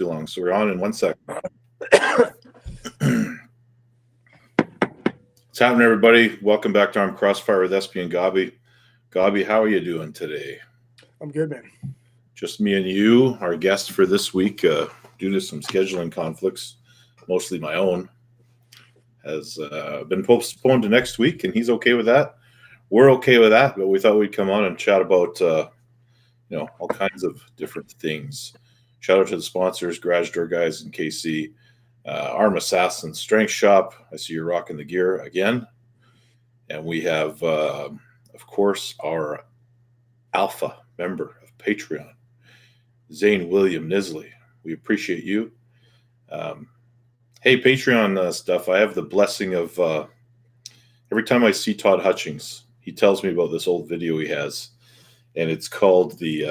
too long. So we're on in 1 second. What's happening, everybody? Welcome back to Crossfire with SP and Gabi. Gabi, how are you doing today? I'm good, man. Just me and you. Our guest for this week, due to some scheduling conflicts, mostly my own, has been postponed to next week, and he's okay with that. We're okay with that, but we thought we'd come on and chat about all kinds of different things. Shout out to the sponsors, Garage Door Guys in KC, Arm Assassin Strength Shop. I see you're rocking the gear again. And we have, of course, our Alpha member of Patreon, Zane William Nisley. We appreciate you. Hey, Patreon stuff, I have the blessing of every time I see Todd Hutchings, he tells me about this old video he has. And it's called the,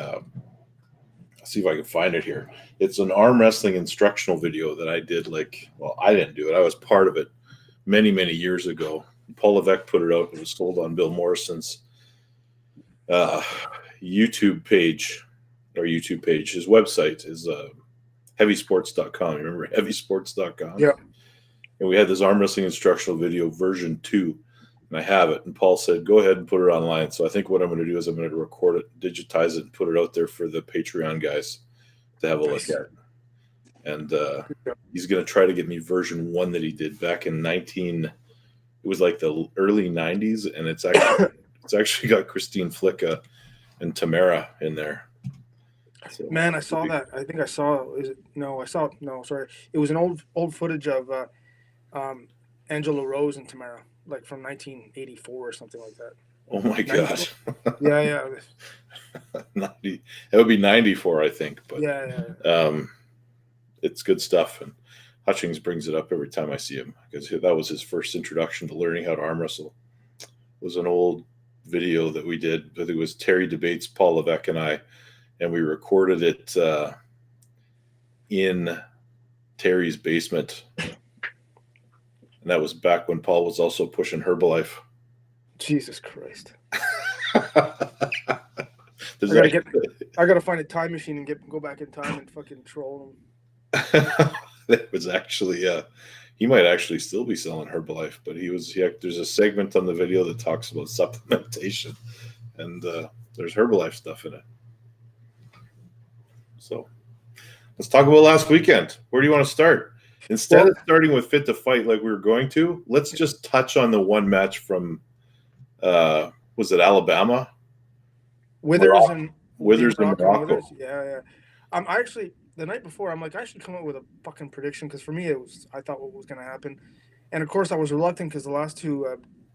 let's see if I can find it here. It's an arm wrestling instructional video that I did I didn't do it. I was part of it many, many years ago. Paul Levesque put it out. It was sold on Bill Morrison's YouTube page. His website is heavysports.com. You remember heavysports.com? Yeah. And we had this arm wrestling instructional video version 2. And I have it. And Paul said, go ahead and put it online. So I think what I'm going to do is I'm going to record it, digitize it, and put it out there for the Patreon guys to have a look at. And he's going to try to get me version 1 that he did back in it was like the early 90s. And it's actually got Christine Flicka and Tamara in there. So, man, I saw that. I think I saw, it was an old footage of Angela Rose and Tamara. Like from 1984 or something like that. Oh my gosh! Yeah. 90. It would be 94, I think. But yeah. It's good stuff. And Hutchings brings it up every time I see him because that was his first introduction to learning how to arm wrestle. It was an old video that we did. I think it was Terry Debates, Paul Levesque, and I, and we recorded it in Terry's basement. And that was back when Paul was also pushing Herbalife. Jesus Christ. I gotta find a time machine and go back in time and fucking troll him. That was actually, he might actually still be selling Herbalife, but there's a segment on the video that talks about supplementation, and there's Herbalife stuff in it. So let's talk about last weekend. Where do you want to start? Instead of starting with Fit to Fight like we were going to, let's just touch on the one match from, was it Alabama? Withers and Morocco. Yeah. Actually, the night before, I'm like, I should come up with a fucking prediction because for me, I thought what was going to happen. And of course, I was reluctant because the last two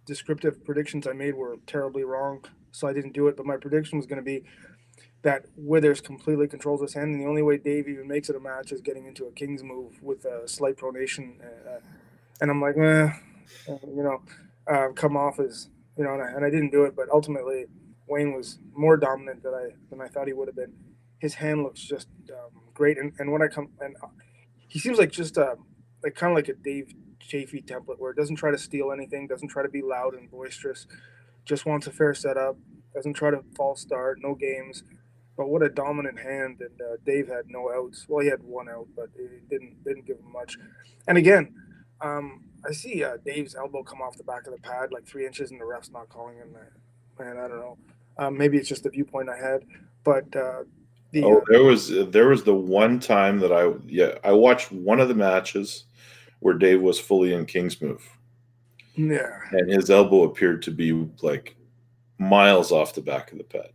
descriptive predictions I made were terribly wrong, so I didn't do it. But my prediction was going to be that Withers completely controls his hand, and the only way Dave even makes it a match is getting into a King's move with a slight pronation. And I'm like, come off as, and I didn't do it, but ultimately Wayne was more dominant than I thought he would have been. His hand looks just great, and when he seems like just kind of like a Dave Chafee template where it doesn't try to steal anything, doesn't try to be loud and boisterous, just wants a fair setup, doesn't try to false start, no games. But what a dominant hand, and Dave had no outs. Well, he had one out, but it didn't give him much. And again, I see Dave's elbow come off the back of the pad like 3 inches, and the ref's not calling him that. Man, I don't know. Maybe it's just the viewpoint I had, but there was the one time that I watched one of the matches where Dave was fully in King's move. Yeah, and his elbow appeared to be like miles off the back of the pad.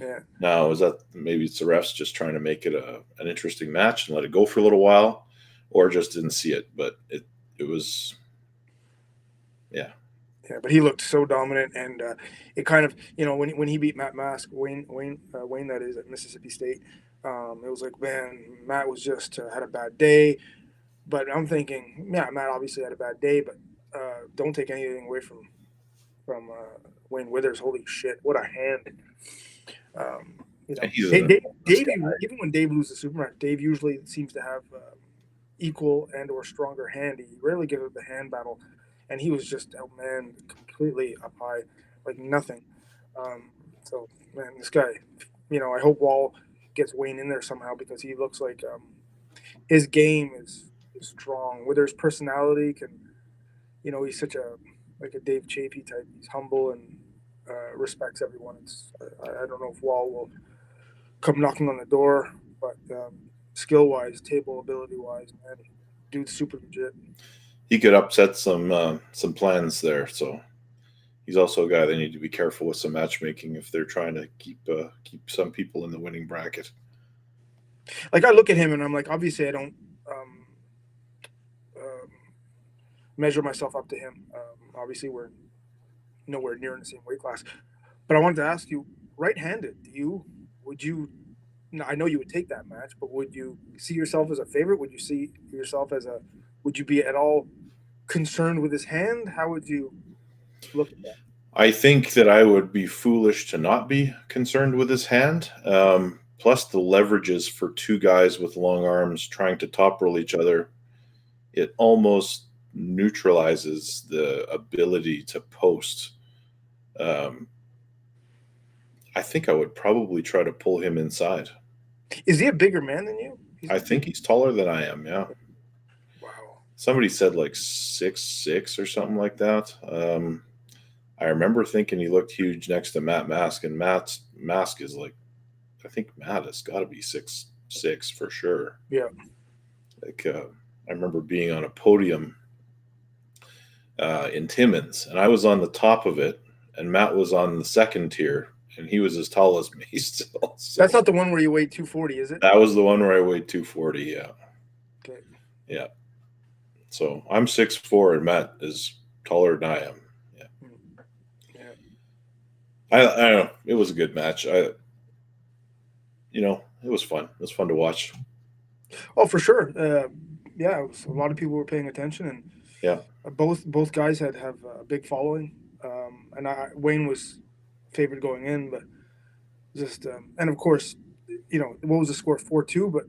Yeah. Now, is that maybe it's the refs just trying to make it an interesting match and let it go for a little while, or just didn't see it? But it was, yeah. Yeah, but he looked so dominant, and it kind of, when he beat Matt Mask, Wayne that is at Mississippi State, it was like, man, Matt was just had a bad day. But I'm thinking, yeah, Matt obviously had a bad day, but don't take anything away from Wayne Withers. Holy shit, what a hand! Dave, even when Dave loses Superman, Dave usually seems to have equal and or stronger hand. He rarely gives up the hand battle, and he was just outmanned completely up high, like nothing. So man, this guy, I hope Wall gets Wayne in there somehow because he looks like his game is strong. Whether his personality can, he's such a Dave Chafee type. He's humble and respects everyone. I don't know if Wall will come knocking on the door, but skill wise, table ability wise, man, dude's super legit. He could upset some plans there, so he's also a guy they need to be careful with some matchmaking if they're trying to keep some people in the winning bracket. Like, I look at him and I'm like, obviously I don't measure myself up to him. Obviously we're nowhere near in the same weight class, but I wanted to ask you, right-handed, would you I know you would take that match, but would you see yourself as a favorite? Would you see yourself would you be at all concerned with his hand? How would you look at that? I think that I would be foolish to not be concerned with his hand. Plus the leverages for two guys with long arms trying to top roll each other, it almost neutralizes the ability to post. I think I would probably try to pull him inside. Is he a bigger man than you? I think he's taller than I am, yeah. Wow. Somebody said like 6'6" or something like that. I remember thinking he looked huge next to Matt Mask, and Matt's Mask is like, I think Matt has got to be 6'6" for sure. Yeah. Like I remember being on a podium in Timmins, and I was on the top of it, and Matt was on the second tier, and he was as tall as me still. So that's not the one where you weighed 240, is it? that was the one where I weighed 240, yeah. Okay. Yeah. So I'm 6'4", and Matt is taller than I am. Yeah. Yeah. I don't know. It was a good match. It was fun. It was fun to watch. Oh, for sure. Yeah, a lot of people were paying attention, and yeah, both guys have a big following. And Wayne was favored going in, but just and of course, what was the score? 4-2, but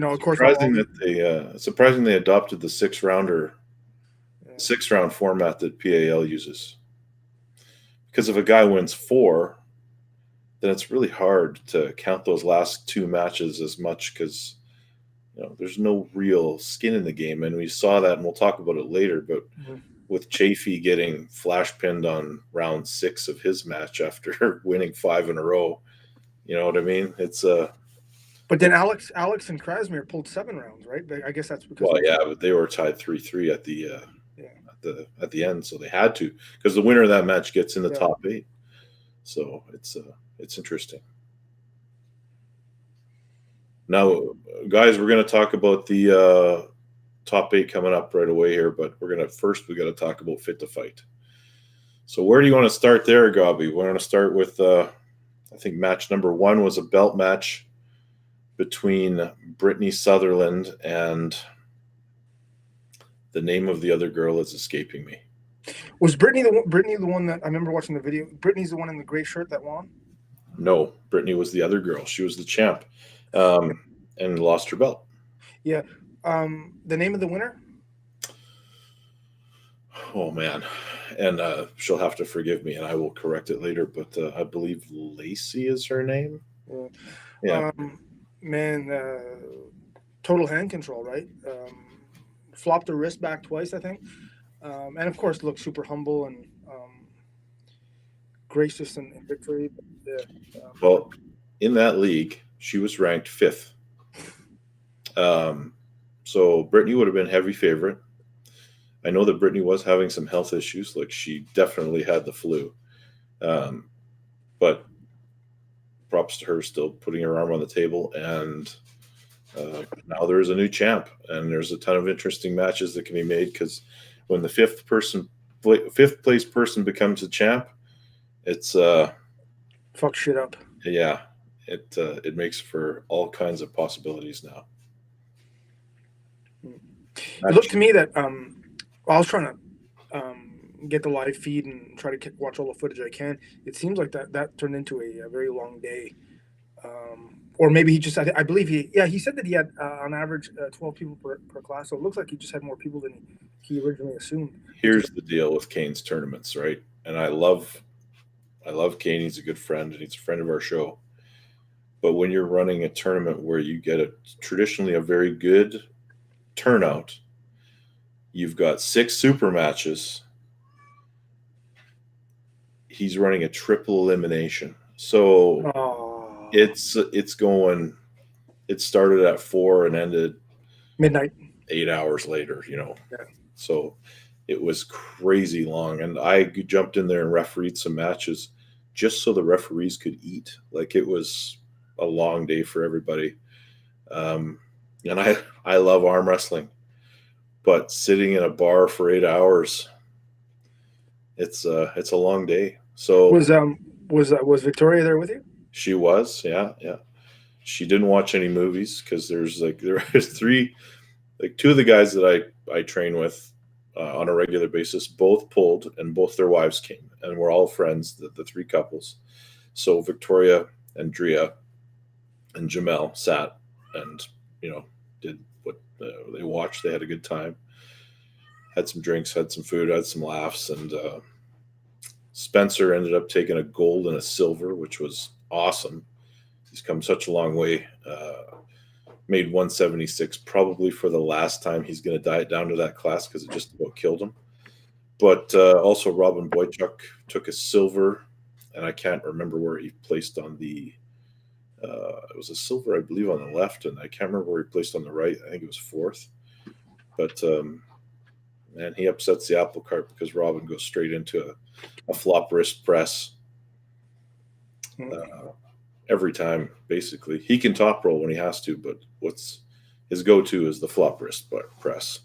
of course, surprising they adopted the six-round format that PAL uses. Because if a guy wins 4, then it's really hard to count those last 2 matches as much because there's no real skin in the game, and we saw that, and we'll talk about it later. But with Chafee getting flash pinned on round 6 of his match after winning 5 in a row, you know what I mean? It's But then Alex and Krasmir pulled 7 rounds, right? I guess that's because. Well, yeah, but they were tied 3-3 at the end, so they had to, because the winner of that match gets in the top 8. So it's interesting. Now, guys, we're going to talk about the top 8 coming up right away here, but we got to talk about Fit to Fight. So where do you want to start there, Gabi? We want to start with I think match number 1 was a belt match between Brittany Sutherland and the name of the other girl is escaping me. Was Brittany the one that I remember watching the video? Brittany's the one in the gray shirt that won? No, Brittany was the other girl. She was the champ and lost her belt. Yeah. The name of the winner? Oh, man. And she'll have to forgive me, and I will correct it later, but I believe Lacey is her name. Yeah. Total hand control, right? Flopped her wrist back twice, I think. And, of course, looked super humble and gracious in victory. Well, in that league, she was ranked 5th. So Brittany would have been heavy favorite. I know that Brittany was having some health issues. Like, she definitely had the flu. But props to her still putting her arm on the table. And now there's a new champ. And there's a ton of interesting matches that can be made, because when the 5th place person becomes a champ, it's fuck shit up. Yeah. It makes for all kinds of possibilities now. It looked to me that I was trying to get the live feed and try to watch all the footage I can. It seems like that turned into a very long day. Or maybe he just, I believe he said that he had on average 12 people per class. So it looks like he just had more people than he originally assumed. Here's the deal with Kane's tournaments, right? And I love Kane. He's a good friend, and he's a friend of our show. But when you're running a tournament where you get traditionally a very good turnout, you've got 6 super matches. He's running a triple elimination. So it started at 4 and ended midnight, 8 hours later, Yeah. So it was crazy long. And I jumped in there and refereed some matches just so the referees could eat. Like, it was a long day for everybody. And I love arm wrestling, but sitting in a bar for 8 hours, it's a long day. So was Victoria there with you? She was, yeah. She didn't watch any movies because there's 3, 2 of the guys that I train with on a regular basis both pulled, and both their wives came, and we're all friends, the 3 couples. So Victoria and Drea and Jamel sat and did what they watched. They had a good time, had some drinks, had some food, had some laughs, and Spencer ended up taking a gold and a silver, which was awesome. He's come such a long way. Made 176 probably for the last time. He's going to diet down to that class because it just about killed him. But also Robin Boychuk took a silver, and I can't remember where he placed on the it was a silver, I believe, on the left, and I can't remember where he placed on the right. I think it was 4th. But man, he upsets the apple cart because Robin goes straight into a flop wrist press every time, basically. He can top roll when he has to, but what's his go-to is the flop wrist press.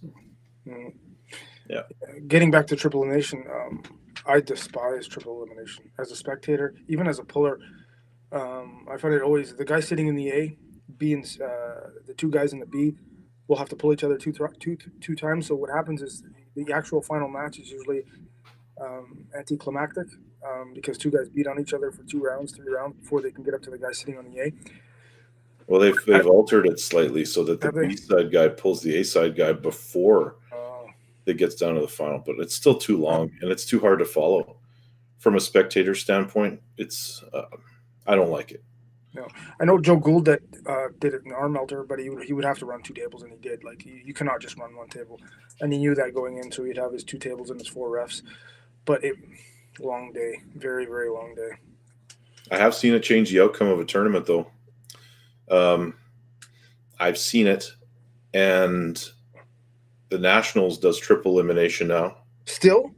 Yeah. Getting back to triple elimination, I despise triple elimination as a spectator, even as a puller. I find it always the guy sitting in the A, B, and the 2 guys in the B will have to pull each other two times. So what happens is the actual final match is usually anticlimactic because 2 guys beat on each other for 2 rounds, 3 rounds before they can get up to the guy sitting on the A. Well, they've altered it slightly so that the B side guy pulls the A side guy before it gets down to the final, but it's still too long and it's too hard to follow. From a spectator standpoint, it's I don't like it. No, I know Joe Gould that did it in arm melter, but he would have to run 2 tables, and he did. Like you cannot just run 1 table, and he knew that going in, so he'd have his 2 tables and his 4 refs. But long day, very very long day. I have seen it change the outcome of a tournament, though. I've seen it, and the Nationals does triple elimination now. Still.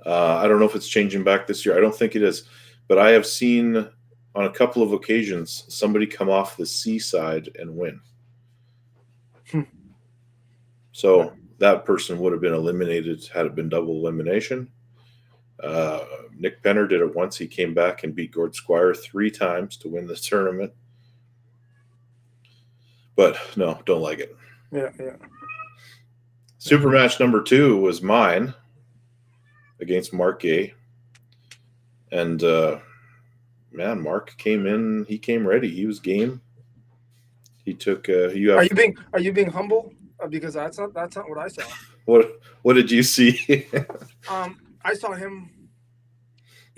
I don't know if it's changing back this year. I don't think it is, but I have seen on a couple of occasions somebody come off the C side and win. So that person would have been eliminated had it been double elimination. Nick Penner did it once. He came back and beat Gord Squire 3 times to win the tournament. But no, don't like it. Yeah. Super match number 2 was mine against Mark Gay. And man, Mark came in. He came ready. He was game. He took. Are you being humble? Because that's not what I saw. What did you see? I saw him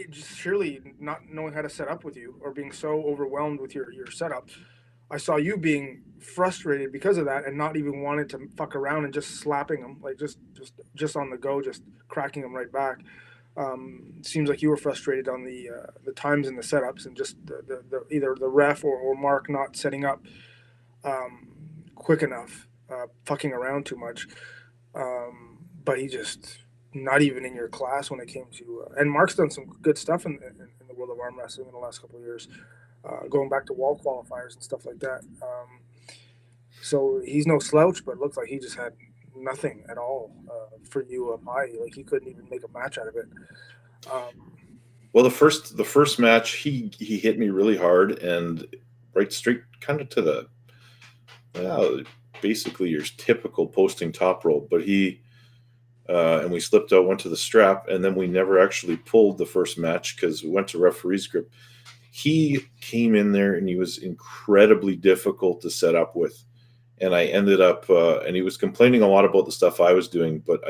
just surely not knowing how to set up with you, or being so overwhelmed with your setup. I saw you being frustrated because of that and not even wanting to fuck around and just slapping him, like just on the go, just cracking him right back. Seems like you were frustrated on the times and the setups, and just the either the ref or Mark not setting up quick enough, fucking around too much. But he just not even in your class when it came to. And Mark's done some good stuff in the world of arm wrestling in the last couple of years, going back to wall qualifiers and stuff like that. So he's no slouch, but it looks like he just had nothing at all for you up high. Like he couldn't even make a match out of it. Well, the first match, he hit me really hard and right straight kind of to the basically your typical posting top roll, but he and we slipped out, went to the strap, and then we never actually pulled the first match because we went to referee's grip. He came in there and he was incredibly difficult to set up with. And I ended up, and he was complaining a lot about the stuff I was doing, but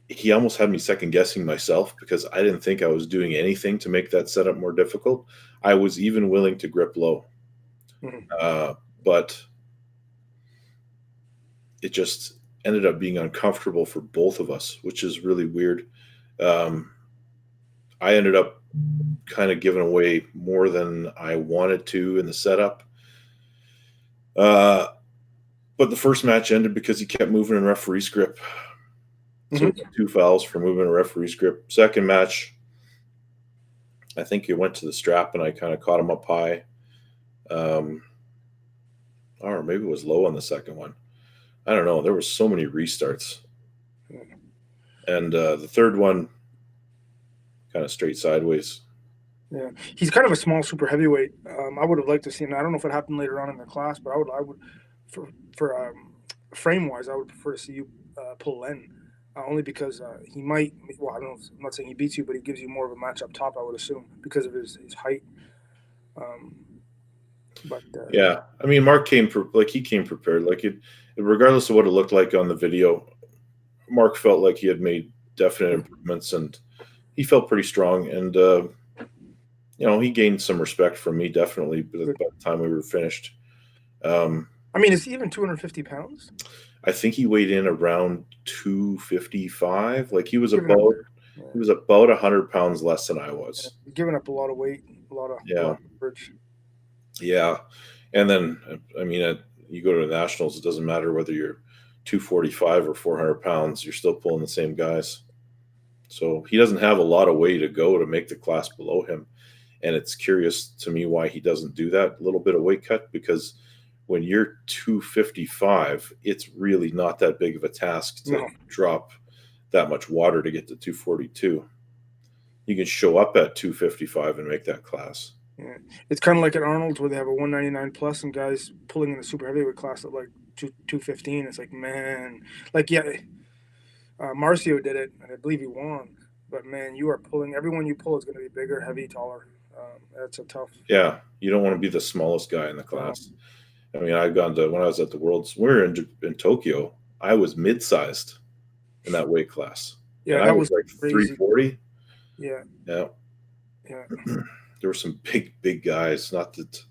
he almost had me second guessing myself because I didn't think I was doing anything to make that setup more difficult. I was even willing to grip low, but it just ended up being uncomfortable for both of us, which is really weird. I ended up kind of giving away more than I wanted to in the setup. But the first match ended because he kept moving in referee's grip. So 2 fouls for moving a referee's grip. Second match, I think he went to the strap and I kind of caught him up high. Or maybe it was low on the second one. I don't know. There were so many restarts. And the third one, kind of straight sideways. Yeah, he's kind of a small super heavyweight. I would have liked to see him. I don't know if it happened later on in the class, but I would, for frame wise, I would prefer to see you pull Len, only because he might. Well, I don't know. I'm not saying he beats you, but he gives you more of a match up top. I would assume because of his height. But yeah, I mean, Mark came prepared. Like it, regardless of what it looked like on the video, Mark felt like he had made definite improvements, and he felt pretty strong. And he gained some respect from me definitely by the time we were finished. I mean, is he even 250 pounds? I think he weighed in around 255. Like he was about 100 pounds less than I was. He's giving up a lot of weight, a lot of leverage. Yeah, and then I mean, you go to the nationals. It doesn't matter whether you're 245 or 400 pounds. You're still pulling the same guys. So he doesn't have a lot of way to go to make the class below him. And it's curious to me why he doesn't do that little bit of weight cut, because when you're 255, it's really not that big of a task to drop that much water to get to 242. You can show up at 255 and make that class. Yeah. It's kind of like at Arnold's where they have a 199 plus and guys pulling in the super heavyweight class at like 215. It's like, man, like, Marcio did it, and I believe he won. But, man, you are pulling – everyone you pull is going to be bigger, heavy, taller. That's a tough – Yeah, you don't want to be the smallest guy in the class. I mean, I've gone to – when I was at the Worlds, we were in Tokyo, I was mid-sized in that weight class. Yeah, that was like crazy. 340. Yeah. There were some big guys. Not that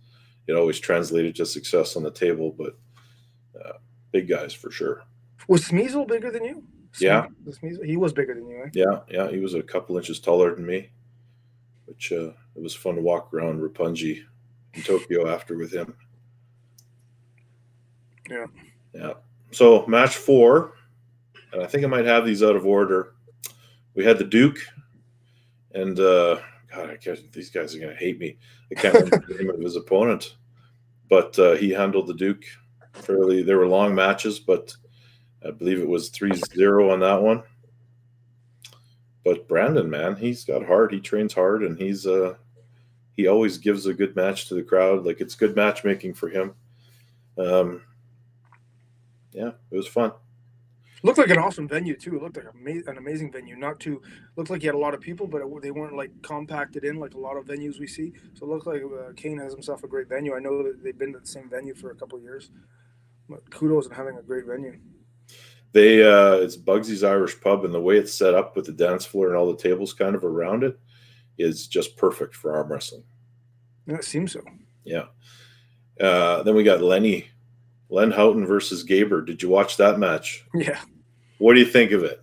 it always translated to success on the table, but big guys for sure. Was Smeasel bigger than you? Yeah. He was bigger than you, eh? Yeah. He was a couple inches taller than me, which it was fun to walk around Roppongi in Tokyo after with him. Yeah. So match 4, and I think I might have these out of order. We had the Duke, and God, I guess these guys are going to hate me. I can't remember the name of his opponent, but he handled the Duke fairly. There were long matches, but I believe it was 3-0 on that one. But Brandon, man, he's got heart. He trains hard, and he always gives a good match to the crowd. Like, it's good matchmaking for him. Yeah, it was fun. Looked like an awesome venue too. It looked like an amazing venue. Looked like he had a lot of people, but they weren't like compacted in like a lot of venues we see. So it looked like Kane has himself a great venue. I know that they've been to the same venue for a couple of years, but kudos on having a great venue. It's Bugsy's Irish Pub, and the way it's set up with the dance floor and all the tables kind of around it is just perfect for arm wrestling. Yeah, it seems so. Yeah. Then we got Lenny Len Hutton versus Gaber. Did you watch that match? Yeah. What do you think of it?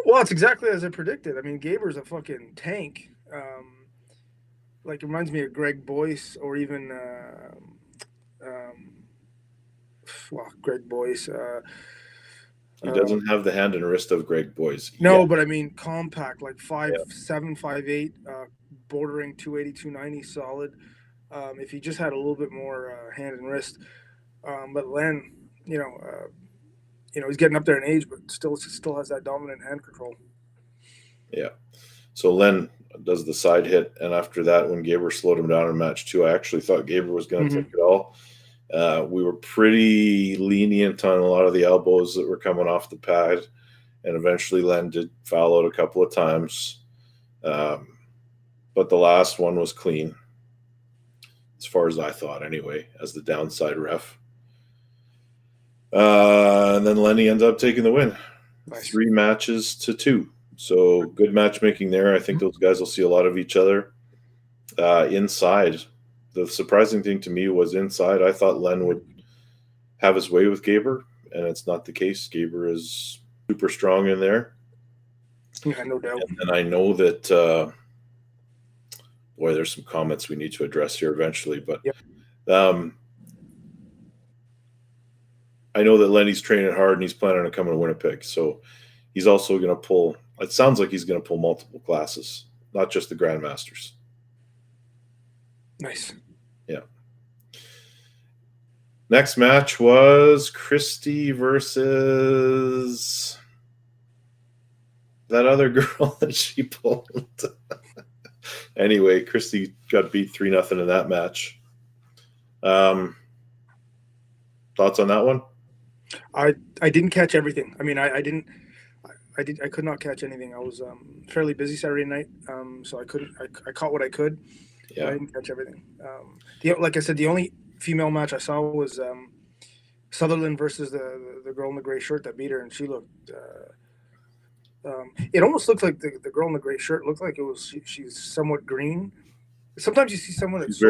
Well, it's exactly as I predicted. I mean, Gaber's a fucking tank. Like, it reminds me of Greg Boyce or even Greg Boyce. He doesn't have the hand and wrist of Greg Boyce. No, but I mean compact, like 5'7", 5'8", bordering 280, 290, solid. If he just had a little bit more hand and wrist, but Len, he's getting up there in age, but still has that dominant hand control. Yeah. So Len does the side hit, and after that, when Gaber slowed him down in match 2, I actually thought Gaber was going to take it all. We were pretty lenient on a lot of the elbows that were coming off the pad, and eventually Len did foul out a couple of times. But the last one was clean, as far as I thought anyway, as the downside ref. And then Lenny ended up taking the win. Nice. 3 matches to 2. So good matchmaking there. I think those guys will see a lot of each other. Inside, the surprising thing to me was inside. I thought Len would have his way with Gaber, and it's not the case. Gaber is super strong in there. Yeah, no doubt. And I know that, boy, there's some comments we need to address here eventually, but Yep. I know that Lenny's training hard and he's planning on coming to Winnipeg. So he's also going to pull, it sounds like he's going to pull multiple classes, not just the Grandmasters. Nice. Yeah. Next match was Christy versus that other girl that she pulled. Anyway, Christy got beat 3-0 in that match. Thoughts on that one? I didn't catch everything. I mean, I could not catch anything. I was fairly busy Saturday night, so I couldn't. I caught what I could. Yeah, I didn't catch everything. Like I said, the only female match I saw was Sutherland versus the girl in the gray shirt that beat her, and she looked. It almost looked like the girl in the gray shirt looked like it was she's somewhat green. Sometimes you see someone that's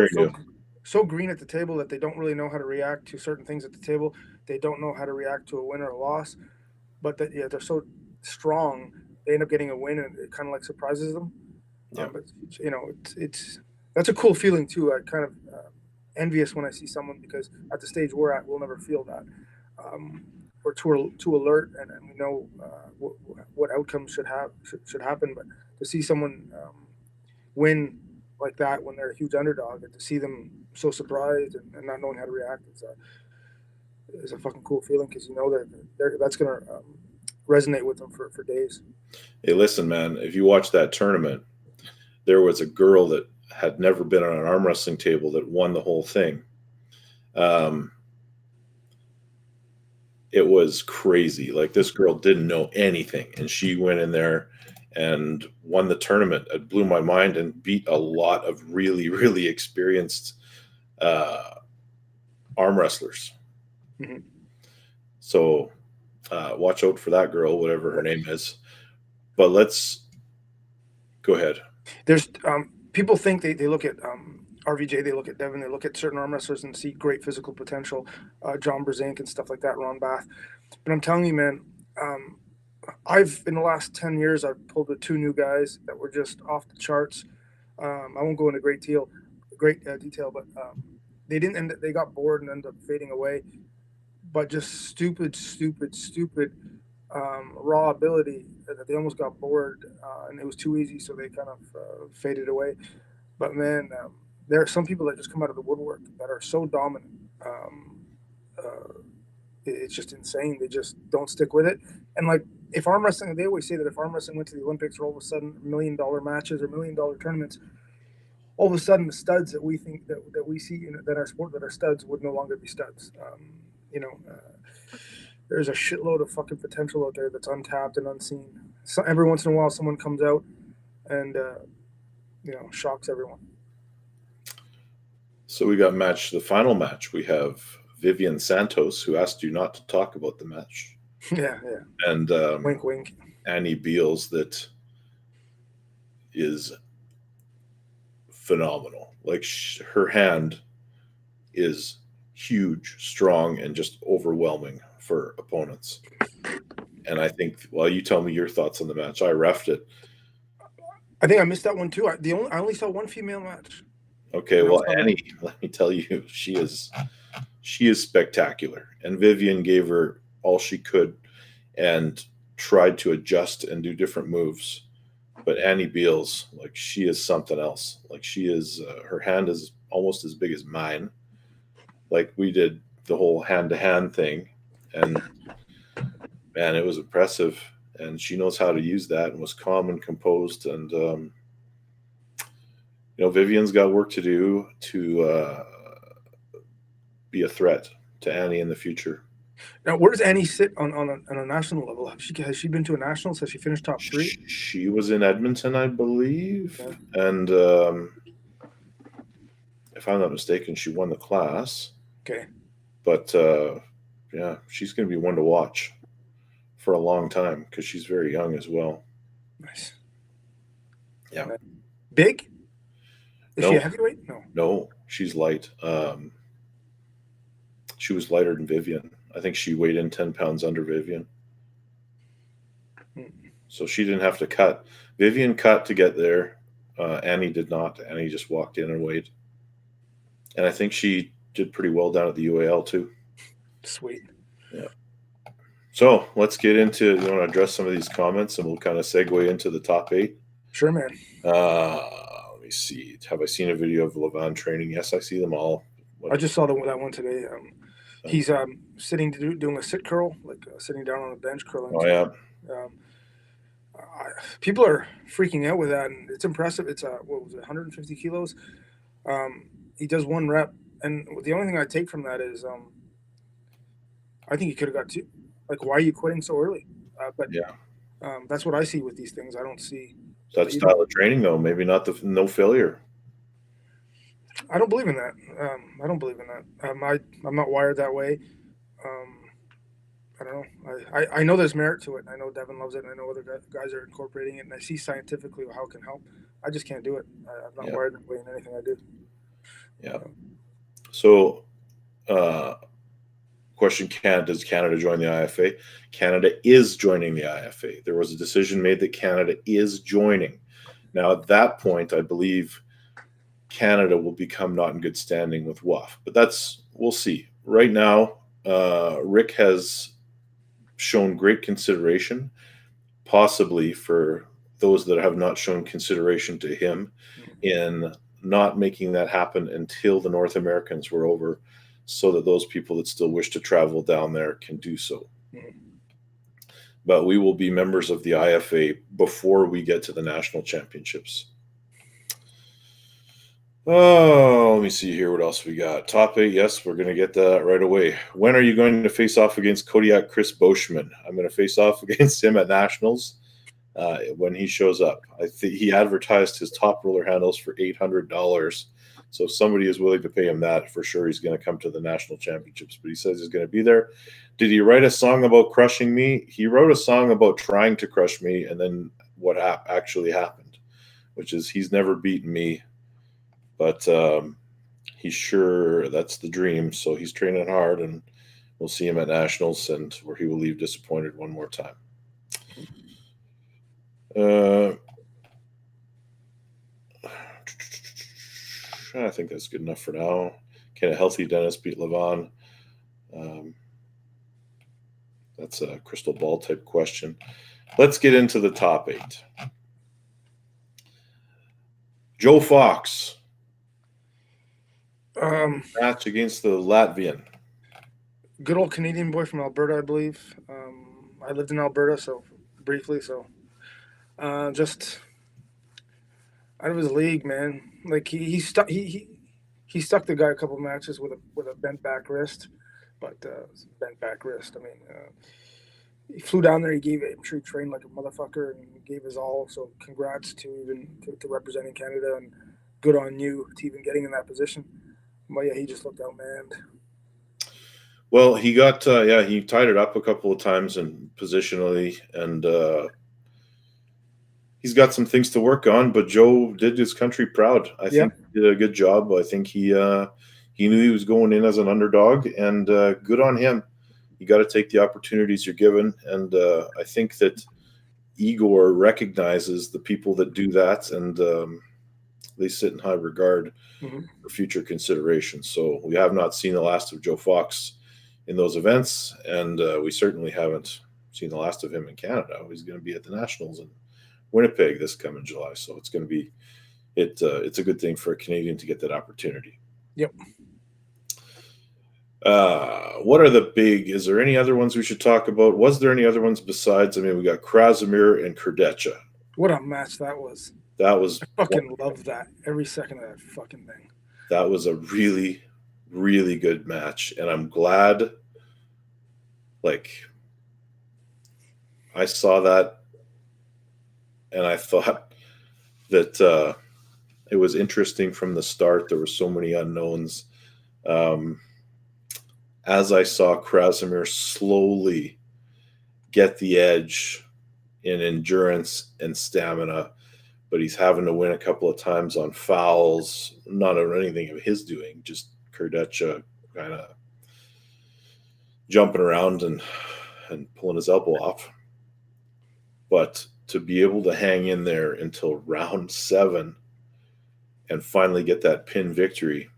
so green at the table that they don't really know how to react to certain things at the table. They don't know how to react to a win or a loss, but they're so strong. They end up getting a win, and it kind of like surprises them. Yeah. But it's that's a cool feeling too. I kind of envious when I see someone, because at the stage we're at, we'll never feel that. We're too alert, and we know what outcomes should happen. But to see someone win like that when they're a huge underdog, and to see them so surprised and not knowing how to react is a fucking cool feeling, because you know that's gonna resonate with them for days. Hey, listen, man, if you watch that tournament, there was a girl that had never been on an arm wrestling table that won the whole thing. It was crazy. Like, this girl didn't know anything, and she went in there and won the tournament. It blew my mind and beat a lot of really, really experienced arm wrestlers. Mm-hmm. So watch out for that girl, whatever her name is. But let's go ahead. There's people think they look at RVJ, they look at Devin, they look at certain arm wrestlers and see great physical potential, John Brzenk and stuff like that, Ron Bath. But I'm telling you, man, in the last 10 years, I've pulled with 2 new guys that were just off the charts. I won't go into great detail, but they got bored and ended up fading away. But just stupid raw ability that they almost got bored, and it was too easy, so they kind of faded away. But man, there are some people that just come out of the woodwork that are so dominant. It's just insane. They just don't stick with it. And like, if arm wrestling, they always say that if arm wrestling went to the Olympics, or all of a sudden $1 million matches or $1 million tournaments, all of a sudden the studs that we think that we see that our sport, that are studs, would no longer be studs. There's a shitload of fucking potential out there that's untapped and unseen. So every once in a while, someone comes out and shocks everyone. So we got the final match. We have Vivian Santos, who asked you not to talk about the match. Yeah. And wink, wink. Annie Beals, that is phenomenal. Like, her hand is huge, strong, and just overwhelming for opponents. And I think, well, you tell me your thoughts on the match. I reffed it. I think I missed that one too. I only saw one female match. Okay, well, Annie, let me tell you, she is spectacular. And Vivian gave her all she could and tried to adjust and do different moves. But Annie Beals, like, she is something else. Like, she is, her hand is almost as big as mine. Like, we did the whole hand-to-hand thing, and man, it was impressive. And she knows how to use that, and was calm and composed. And Vivian's got work to do to be a threat to Annie in the future. Now, where does Annie sit on a national level? Has she been to a nationals? Has she finished top 3? She was in Edmonton, I believe. Yeah. And if I'm not mistaken, she won the class. Okay. But, yeah, she's going to be one to watch for a long time because she's very young as well. Nice. Yeah. Big? Is No. she a heavyweight? No, she's light. She was lighter than Vivian. I think she weighed in 10 pounds under Vivian. So she didn't have to cut. Vivian cut to get there. Annie did not. Annie just walked in and weighed. And I think she did pretty well down at the UAL too. Sweet. Yeah. So let's get into, you want to address some of these comments and we'll kind of segue into the top 8. Sure, man. Let me see. Have I seen a video of Levan training? Yes, I see them all. I just saw that one today. He's sitting doing a sit curl, like sitting down on a bench curling. Oh, yeah. People are freaking out with that, and it's impressive. It's what was it, 150 kilos? He does one rep, and the only thing I take from that is I think he could have got 2. Like, why are you quitting so early? But yeah, that's what I see with these things. I don't see that style of training, though. Maybe not no failure. I don't believe in that. I don't believe in that. I'm not wired that way. I don't know. I know there's merit to it. I know Devin loves it, and I know other guys are incorporating it, and I see scientifically how it can help. I just can't do it. I'm not wired that way in anything I do. Yeah. So, question: does Canada join the IFA? Canada is joining the IFA. There was a decision made that Canada is joining. Now, at that point, I believe Canada will become not in good standing with WAF, but we'll see. Right now, Rick has shown great consideration, possibly for those that have not shown consideration to him, in not making that happen until the North Americans were over, so that those people that still wish to travel down there can do so. But we will be members of the IFA before we get to the national championships. Oh, let me see here. What else we got? Top 8. Yes, we're going to get that right away. When are you going to face off against Kodiak Chris Boschman? I'm going to face off against him at Nationals when he shows up. I think he advertised his top roller handles for $800. So if somebody is willing to pay him that, for sure he's going to come to the national championships. But he says he's going to be there. Did he write a song about crushing me? He wrote a song about trying to crush me, and then what actually happened, which is he's never beaten me. But he's sure that's the dream. So he's training hard, and we'll see him at Nationals, and where he will leave disappointed one more time. I think that's good enough for now. Can a healthy Dennis beat Levan? That's a crystal ball type question. Let's get into the top 8. Joe Fox. Match against the Latvian. Good old Canadian boy from Alberta, I believe. I lived in Alberta, so briefly. So just out of his league, man. Like he stuck the guy a couple matches with a bent back wrist, but bent back wrist. I mean, he flew down there. I'm sure he trained like a motherfucker and gave his all. So congrats to representing Canada, and good on you to even getting in that position. But yeah, he just looked outmanned. Well, he got he tied it up a couple of times and positionally, and he's got some things to work on. But Joe did his country proud. I think he did a good job. I think he knew he was going in as an underdog, and good on him. You got to take the opportunities you're given, and I think that Igor recognizes the people that do that, and they sit in high regard for future consideration. So we have not seen the last of Joe Fox in those events, and we certainly haven't seen the last of him in Canada. He's going to be at the Nationals in Winnipeg this coming July, so it's going to be it's a good thing for a Canadian to get that opportunity. Yep. What are the big? Is there any other ones we should talk about? Was there any other ones besides? I mean, we got Krasimir and Kurdecha. What a match that was! That was I fucking love that every second of that fucking thing. That was a really, really good match, and I'm glad. Like, I saw that, and I thought that it was interesting from the start. There were so many unknowns. As I saw Krasimir slowly get the edge in endurance and stamina, but he's having to win a couple of times on fouls, not on anything of his doing, just Kurdecha kind of jumping around and pulling his elbow off. But to be able to hang in there until round 7 and finally get that pin victory,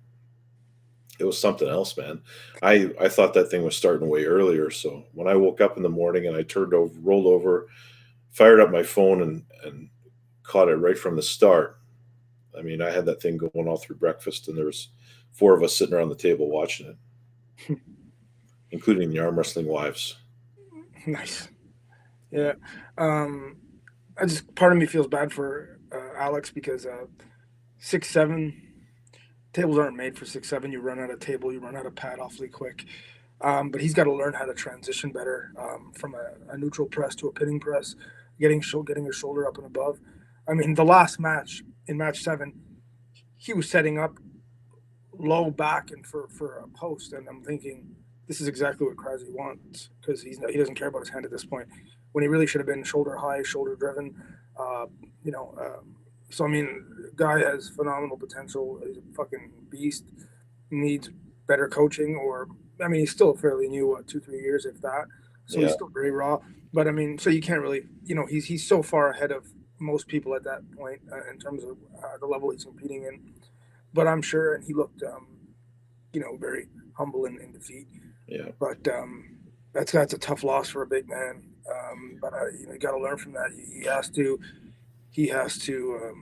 it was something else, man. I thought that thing was starting way earlier. So when I woke up in the morning and I rolled over, fired up my phone and caught it right from the start. I mean, I had that thing going all through breakfast, and there was 4 of us sitting around the table watching it, including the arm wrestling wives. Nice. Yeah. Part of me feels bad for Alex because 6'7" tables aren't made for 6'7". You run out of table, you run out of pad awfully quick. But he's got to learn how to transition better from a neutral press to a pinning press, getting his shoulder up and above. I mean, the last match, in match 7, he was setting up low back and for a post, and I'm thinking, this is exactly what Krause wants, because he doesn't care about his hand at this point, when he really should have been shoulder high, shoulder driven. So I mean, guy has phenomenal potential. He's a fucking beast. Needs better coaching, or I mean, he's still fairly new, 2-3 years, if that. So he's still very raw. But I mean, so you can't really, he's so far ahead of most people at that point in terms of the level he's competing in. But I'm sure, and he looked, very humble in defeat. Yeah. But that's a tough loss for a big man. But you got to learn from that. He has to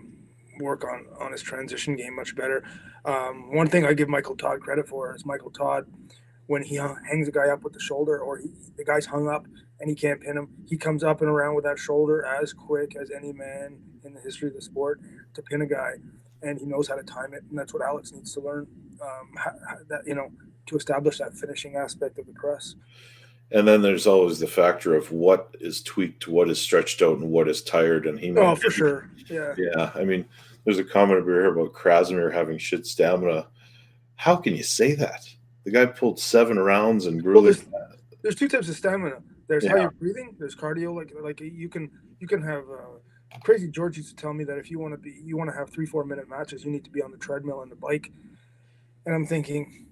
work on his transition game much better. One thing I give Michael Todd credit for is Michael Todd, when he hangs a guy up with the shoulder, or the guy's hung up and he can't pin him, he comes up and around with that shoulder as quick as any man in the history of the sport to pin a guy, and he knows how to time it, and that's what Alex needs to learn, to establish that finishing aspect of the press. And then there's always the factor of what is tweaked, what is stretched out, and what is tired. And for sure. Yeah. Yeah. I mean, there's a comment over here about Krasimir having shit stamina. How can you say that? The guy pulled 7 rounds and grew. Well, there's 2 types of stamina. There's how you're breathing. There's cardio. Like you can have. Crazy George used to tell me that if you want to have 3-4 minute matches, you need to be on the treadmill and the bike. And I'm thinking,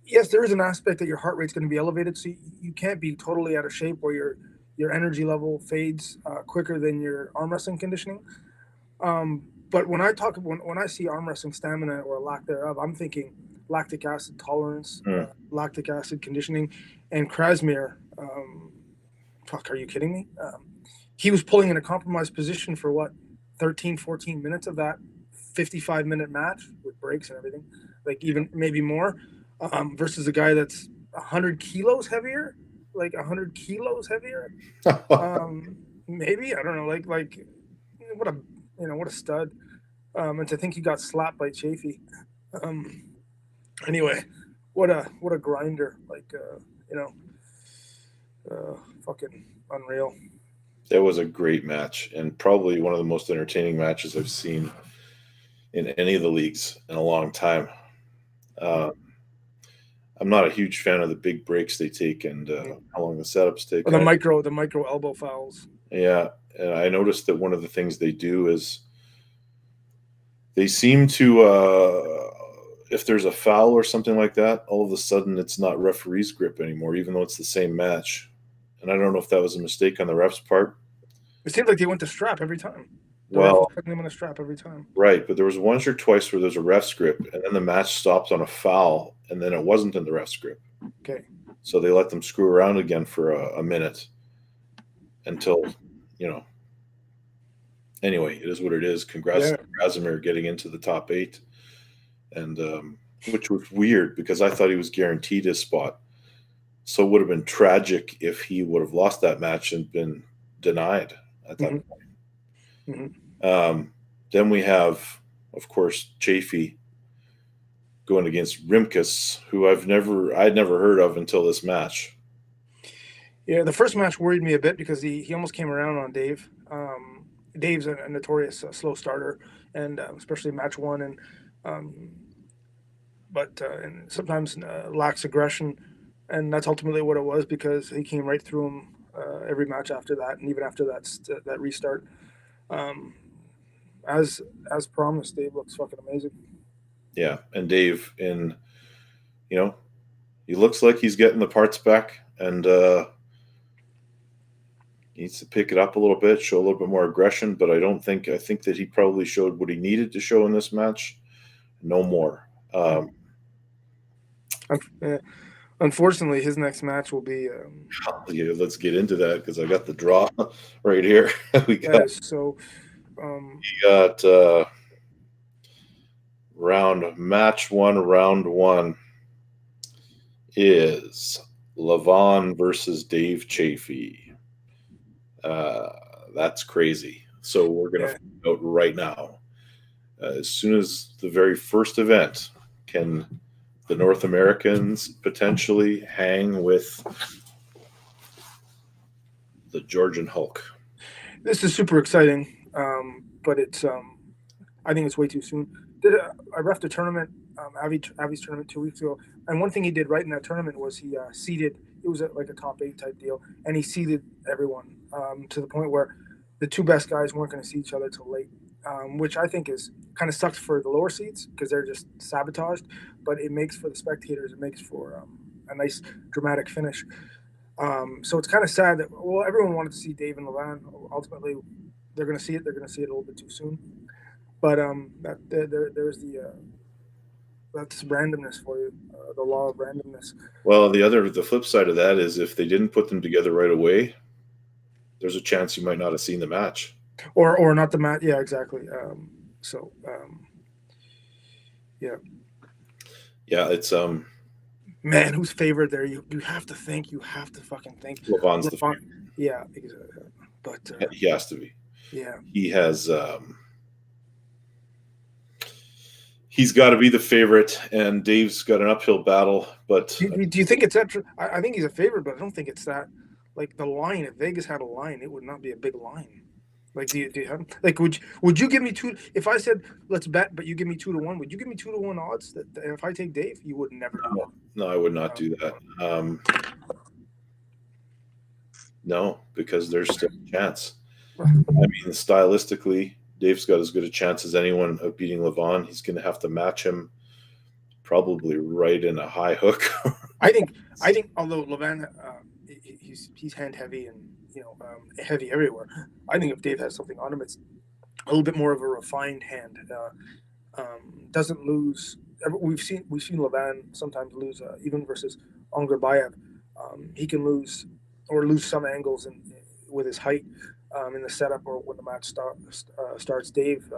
yes, there is an aspect that your heart rate's going to be elevated, so you can't be totally out of shape where your energy level fades quicker than your arm wrestling conditioning. But when I see arm wrestling stamina or lack thereof, I'm thinking lactic acid tolerance, lactic acid conditioning, and Krasimir. Fuck, are you kidding me? He was pulling in a compromised position for 13, 14 minutes of that 55-minute match with breaks and everything, like even maybe more. Versus a guy that's 100 kilos heavier, like 100 kilos heavier. Maybe, I don't know, like what a stud. And to think he got slapped by Chafee. Anyway, what a grinder, fucking unreal. That was a great match, and probably one of the most entertaining matches I've seen in any of the leagues in a long time. I'm not a huge fan of the big breaks they take and how long the setups take. Or the micro elbow fouls. Yeah, and I noticed that one of the things they do is they seem to, if there's a foul or something like that, all of a sudden it's not referee's grip anymore, even though it's the same match. And I don't know if that was a mistake on the ref's part. It seemed like they went to strap every time. Well, them in a strap every time. Right, but there was once or twice where there's a ref's grip, and then the match stopped on a foul, and then it wasn't in the ref's grip. Okay. So they let them screw around again for a minute until, Anyway, it is what it is. Congrats to Krasimir getting into the top 8, and which was weird because I thought he was guaranteed his spot. So it would have been tragic if he would have lost that match and been denied at that point. Mm-hmm. Then we have, of course, Chafee going against Rimkus, who I'd never heard of until this match. Yeah, the first match worried me a bit because he almost came around on Dave. Dave's a notorious slow starter, and especially match 1, but sometimes lacks aggression, and that's ultimately what it was because he came right through him every match after that, and even after that restart. As promised, Dave looks fucking amazing. Yeah, and Dave, he looks like he's getting the parts back, and needs to pick it up a little bit, show a little bit more aggression. But I think that he probably showed what he needed to show in this match, no more. Unfortunately, his next match will be. Yeah, let's get into that because I got the draw right here. we got match one, round one is Levon versus Dave Chafee. That's crazy. So we're going to find out right now. As soon as the very first event, can the North Americans potentially hang with the Georgian Hulk? This is super exciting, but it's I think it's way too soon. I reffed a tournament, Avi's tournament 2 weeks ago, and one thing he did right in that tournament was he seeded. It was like a top 8 type deal, and he seeded everyone to the point where the 2 best guys weren't going to see each other till late, which I think is kind of sucks for the lower seeds because they're just sabotaged. But it makes for the spectators, it makes for a nice dramatic finish. So it's kind of sad that everyone wanted to see Dave and Levon. Ultimately, they're going to see it. They're going to see it a little bit too soon. But there's that's randomness for you, the law of randomness. Well, the flip side of that is if they didn't put them together right away, there's a chance you might not have seen the match, or not the match. Yeah, exactly. Yeah, it's man, who's favored there? You have to think. You have to fucking think. Levon's the favorite. Yeah, exactly. But he has to be. Yeah, he has. He's got to be the favorite, and Dave's got an uphill battle. But do you think it's that? I think he's a favorite, but I don't think it's that. Like the line, if Vegas had a line, it would not be a big line. Like, do you have like? Would you give me 2? If I said let's bet, but you give me 2 to 1, would you give me 2 to 1 odds that if I take Dave, you would never do that? No, I would not do that. No, because there's still a chance. I mean, stylistically, Dave's got as good a chance as anyone of beating Levon. He's going to have to match him probably right in a high hook. I think although Levon, he's hand heavy and heavy everywhere. I think if Dave has something on him, it's a little bit more of a refined hand. Doesn't lose. We've seen Levon sometimes lose, even versus Unger Bayev. He can lose some angles with his height. In the setup or when the match starts, Dave,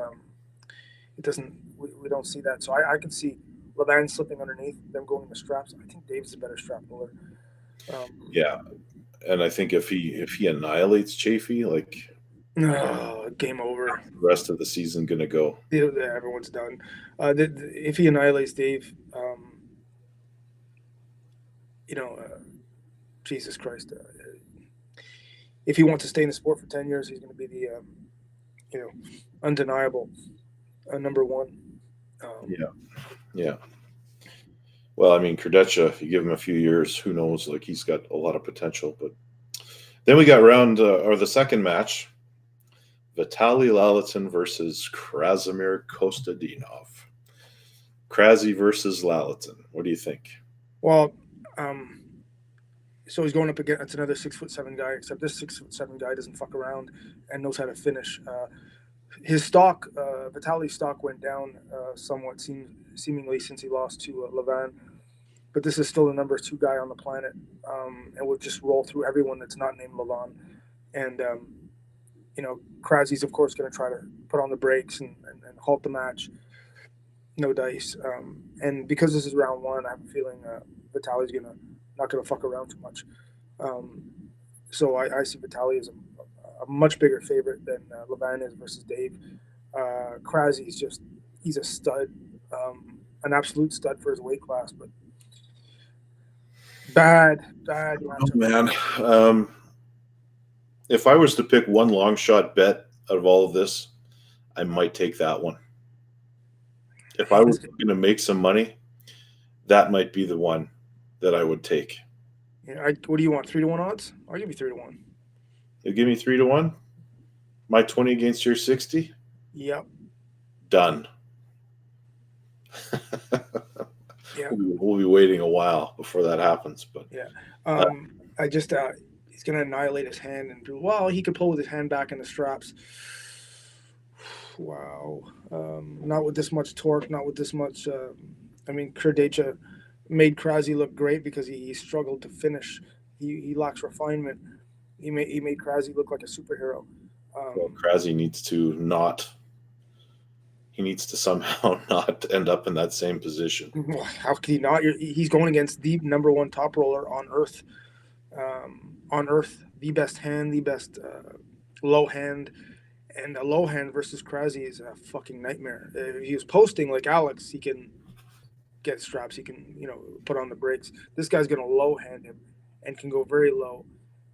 it doesn't. We don't see that. So I can see Levon slipping underneath them going in the straps. I think Dave's a better strap puller. Yeah, and I think if he annihilates Chafee, like game over. The rest of the season going to go. Everyone's done. If he annihilates Dave, Jesus Christ. If he wants to stay in the sport for 10 years, he's going to be the, undeniable number one. Yeah. Well, I mean, Kardeccia, you give him a few years, who knows? Like, he's got a lot of potential. But then we got the second match, Vitaly Lalitin versus Krasimir Kostadinov. Krasi versus Lalitin. What do you think? Well, so he's going up against another 6'7" guy, except this 6'7" guy doesn't fuck around and knows how to finish. His stock, Vitaly's stock went down somewhat, seemingly since he lost to Levon. But this is still the number 2 guy on the planet, and will just roll through everyone that's not named Levon. And Krasi's of course going to try to put on the brakes and halt the match. No dice. And because this is round 1, I have a feeling Vitaly's not going to fuck around too much. So I see Vitaly as a much bigger favorite than Levon is versus Dave. Krasi's he's a stud, an absolute stud for his weight class, but bad matchup. Oh, man. If I was to pick one long shot bet out of all of this, I might take that one. If I was going to make some money, that might be the one that I would take. Yeah, what do you want? 3 to 1 odds? I'll give you 3 to 1. You give me 3-1. My 20 against your 60. Yep. Done. Yeah. We'll be waiting a while before that happens, but yeah. I just he's gonna annihilate his hand and do well. He could pull with his hand back in the straps. Wow. Not with this much torque. Not with this much. I mean, Kurdecha made Krasi look great because he struggled to finish. He lacks refinement. He made Krasi look like a superhero. well, Krasi needs to not. He needs to somehow not end up in that same position. How could he not? He's going against the number one top roller on Earth. The best hand, the best low hand, and a low hand versus Krasi is a fucking nightmare. If he was posting like Alex, he can get straps. He can, put on the brakes. This guy's gonna low hand him, and can go very low,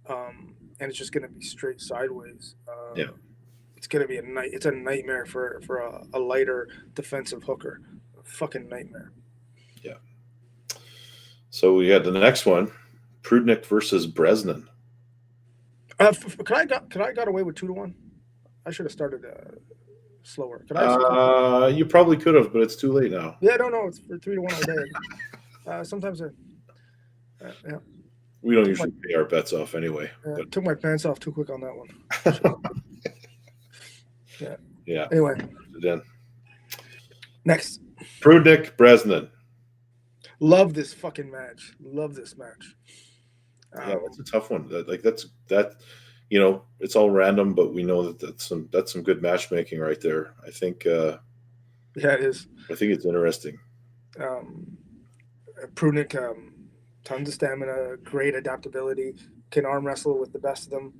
and it's just gonna be straight sideways. Yeah. It's gonna be It's a nightmare for a lighter defensive hooker. A fucking nightmare. Yeah. So we got the next one, Prudnik versus Bresnan. Could I got away with 2-1? I should have started slower. Could I? You probably could have, but it's too late now. Yeah, no, it's for 3-1 all day. Sometimes yeah. We don't usually pay our bets off anyway. But took my pants off too quick on that one. Yeah. Anyway. Then. Next. Prudnik, Bresnan. Love this fucking match. Love this match. Yeah, that's a tough one. It's all random, but we know that's some good matchmaking right there. I think. Yeah, it is. I think it's interesting. Prudnik, tons of stamina, great adaptability, can arm wrestle with the best of them.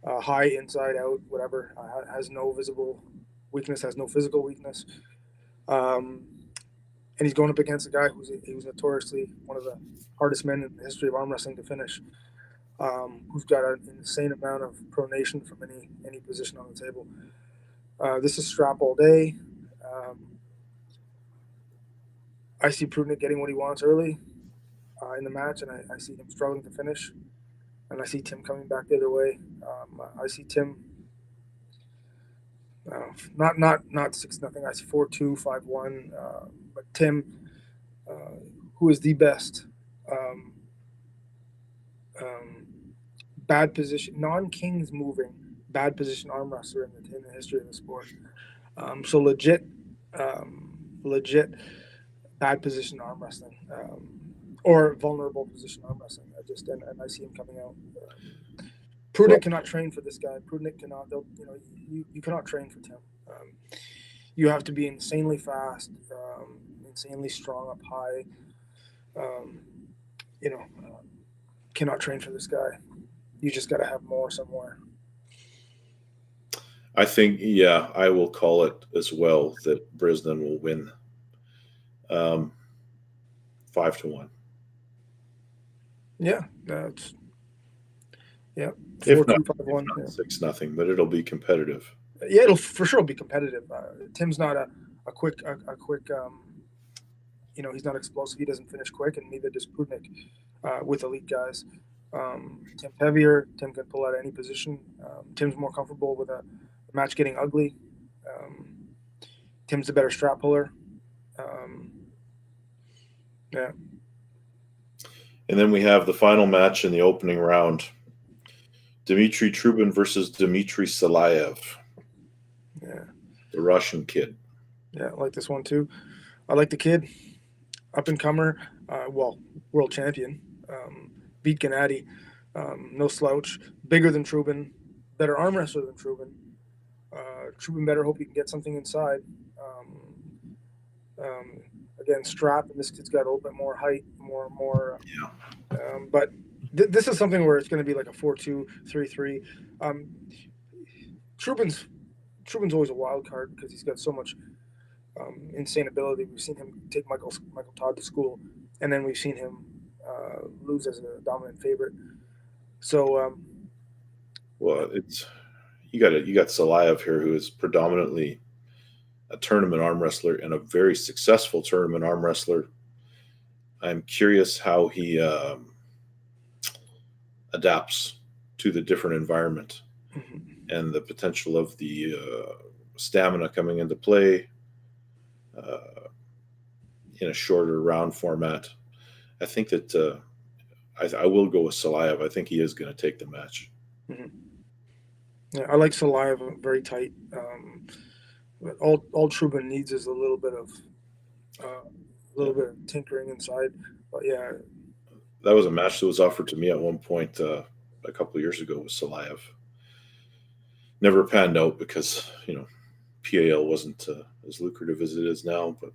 High inside out, whatever. Has no visible weakness, has no physical weakness. And he's going up against a guy who's notoriously one of the hardest men in the history of arm wrestling to finish. Who's got an insane amount of pronation from any position on the table. This is strap all day. I see Prudnik getting what he wants early in the match, and I see him struggling to finish. And I see Tim coming back the other way. I see Tim not 6-0. I see 4-2, 5-1. But Tim, who is the best bad position, non-kings moving, bad position arm wrestler in the history of the sport. So legit bad position arm wrestling. Or vulnerable position arm wrestling. And I see him coming out. Prudnik cannot train for this guy. Prudnik cannot. You cannot train for Tim. You have to be insanely fast, insanely strong up high. Cannot train for this guy. You just got to have more somewhere. I think, I will call it as well that Bresnan will win 5-1. Yeah, that's If 4-2, not 5-1, 6-0, but it'll be competitive. Yeah, it'll for sure be competitive. Tim's not a quick. He's not explosive. He doesn't finish quick, and neither does Prudnik with elite guys. Tim's heavier. Tim can pull out any position. Tim's more comfortable with a match getting ugly. Tim's the better strap puller. Yeah. And then we have the final match in the opening round. Dmitry Trubin versus Dmitry Celaya. Yeah. The Russian kid. Yeah, I like this one too. I like the kid. Up and comer. World champion. Beat Gennady. No slouch. Bigger than Trubin. Better arm wrestler than Trubin. Trubin better hope he can get something inside. Again, strap, and this kid's got a little bit more height, more. But this is something where it's going to be like a 4-2, 3-3. Trubin's always a wild card because he's got so much insane ability. We've seen him take Michael Todd to school, and then we've seen him lose as a dominant favorite. So, you got Celaya here, who is predominantly a tournament arm wrestler and a very successful tournament arm wrestler. I'm curious how he adapts to the different environment and the potential of the stamina coming into play in a shorter round format. I think that I will go with Celaya. I think he is going to take the match. Yeah, I like Celaya very tight. But all Trubin needs is a little bit of tinkering inside. But yeah, that was a match that was offered to me at one point a couple of years ago with Celaya. Never panned out because PAL wasn't as lucrative as it is now. But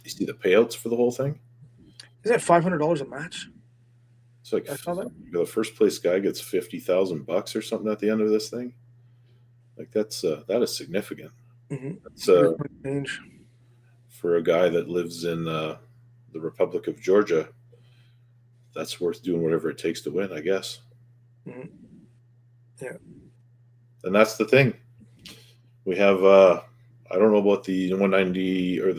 you see the payouts for the whole thing. Is that $500 a match? It's like the first place guy gets $50,000 or something at the end of this thing. Like that is significant. That's for a guy that lives in the Republic of Georgia. That's worth doing whatever it takes to win, I guess. Yeah, and that's the thing. We have I don't know about the 190 or is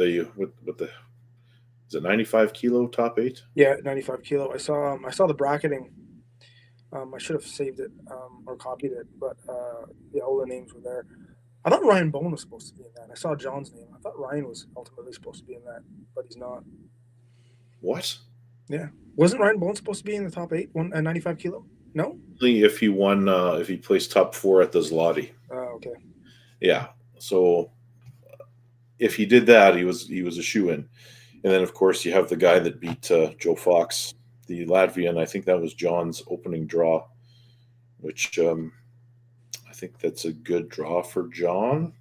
it 95 kilo top 8? Yeah, 95 kilo. I saw the bracketing. I should have saved it or copied it, but yeah, all the names were there. I thought Ryan Bone was supposed to be in that. I saw John's name. I thought Ryan was ultimately supposed to be in that, but he's not. What? Yeah, wasn't Ryan Bone supposed to be in the top 8 at 95 kilo? No. Only if he won. If he placed top 4 at the Zloty. Oh, okay. Yeah. So if he did that, he was a shoe-in. And then, of course, you have the guy that beat Joe Fox, the Latvian. I think that was John's opening draw, which I think that's a good draw for John.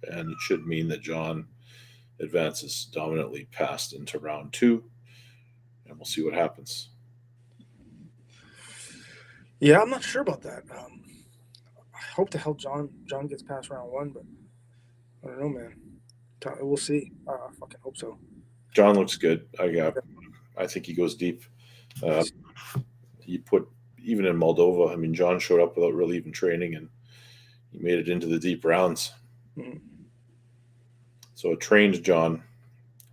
And it should mean that John advances dominantly past into round 2. And we'll see what happens. Yeah, I'm not sure about that. I hope to help John gets past round 1, but I don't know, man. We'll see. I fucking hope so. John looks good. I think he goes deep. He put even in Moldova. I mean, John showed up without really even training, and he made it into the deep rounds. So a trained John,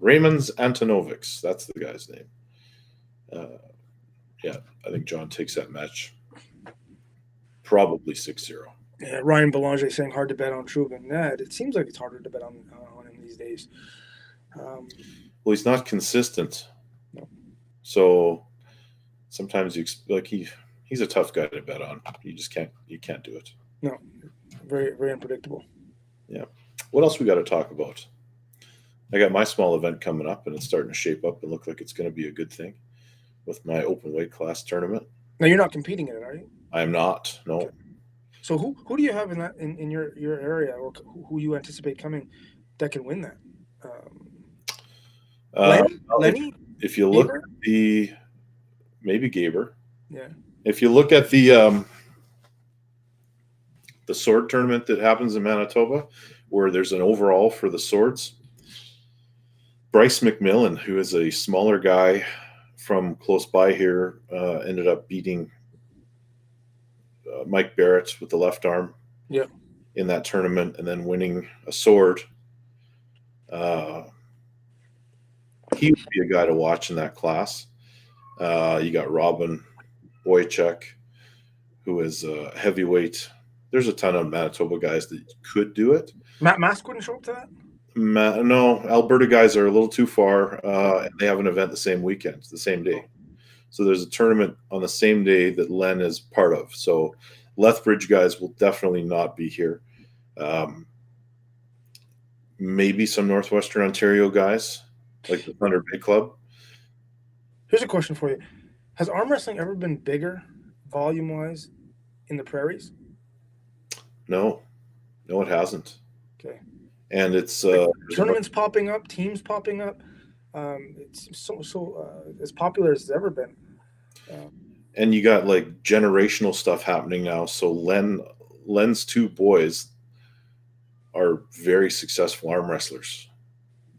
Raymond Antonovics. That's the guy's name. Yeah, I think John takes that match. Probably 6-0. Yeah, Ryan Belanger saying hard to bet on Trubin. Yeah, it seems like it's harder to bet on him these days. Well, he's not consistent. No. So sometimes he's a tough guy to bet on. You can't do it. No, very, very unpredictable. Yeah. What else we got to talk about? I got my small event coming up, and it's starting to shape up and look like it's going to be a good thing with my open weight class tournament. Now you're not competing in it, are you? I am not. No. Okay. So who do you have in your area, or who you anticipate coming that can win that? Lenny? If you look at maybe Gaber. Yeah. If you look at the sword tournament that happens in Manitoba, where there's an overall for the swords, Bryce McMillan, who is a smaller guy from close by here, ended up beating Mike Barrett with the left arm. Yeah. In that tournament, and then winning a sword. He would be a guy to watch in that class. You got Robin Boychuk, who is a heavyweight. There's a ton of Manitoba guys that could do it. Matt Mask wouldn't show up to that? No, Alberta guys are a little too far, and they have an event the same weekend, the same day. So there's a tournament on the same day that Len is part of. So Lethbridge guys will definitely not be here. Maybe some Northwestern Ontario guys, like the Thunder Bay Club. Here's a question for you. Has arm wrestling ever been bigger, volume-wise, in the prairies? No, it hasn't. Okay. And it's tournaments popping up, teams popping up. It's so as popular as it's ever been. And you got like generational stuff happening now. So Len's 2 boys are very successful arm wrestlers.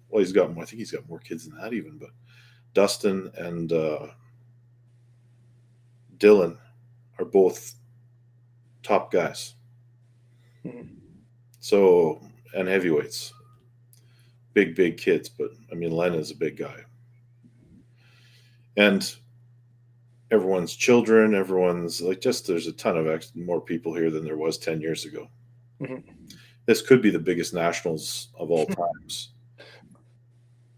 Well, he's got more. I think he's got more kids than that even. But Dustin and Dylan are both top guys. Mm-hmm. So, and heavyweights. Big kids, but I mean, Len is a big guy. And everyone's children, everyone's like just there's a ton of more people here than there was 10 years ago. Mm-hmm. This could be the biggest nationals of all times.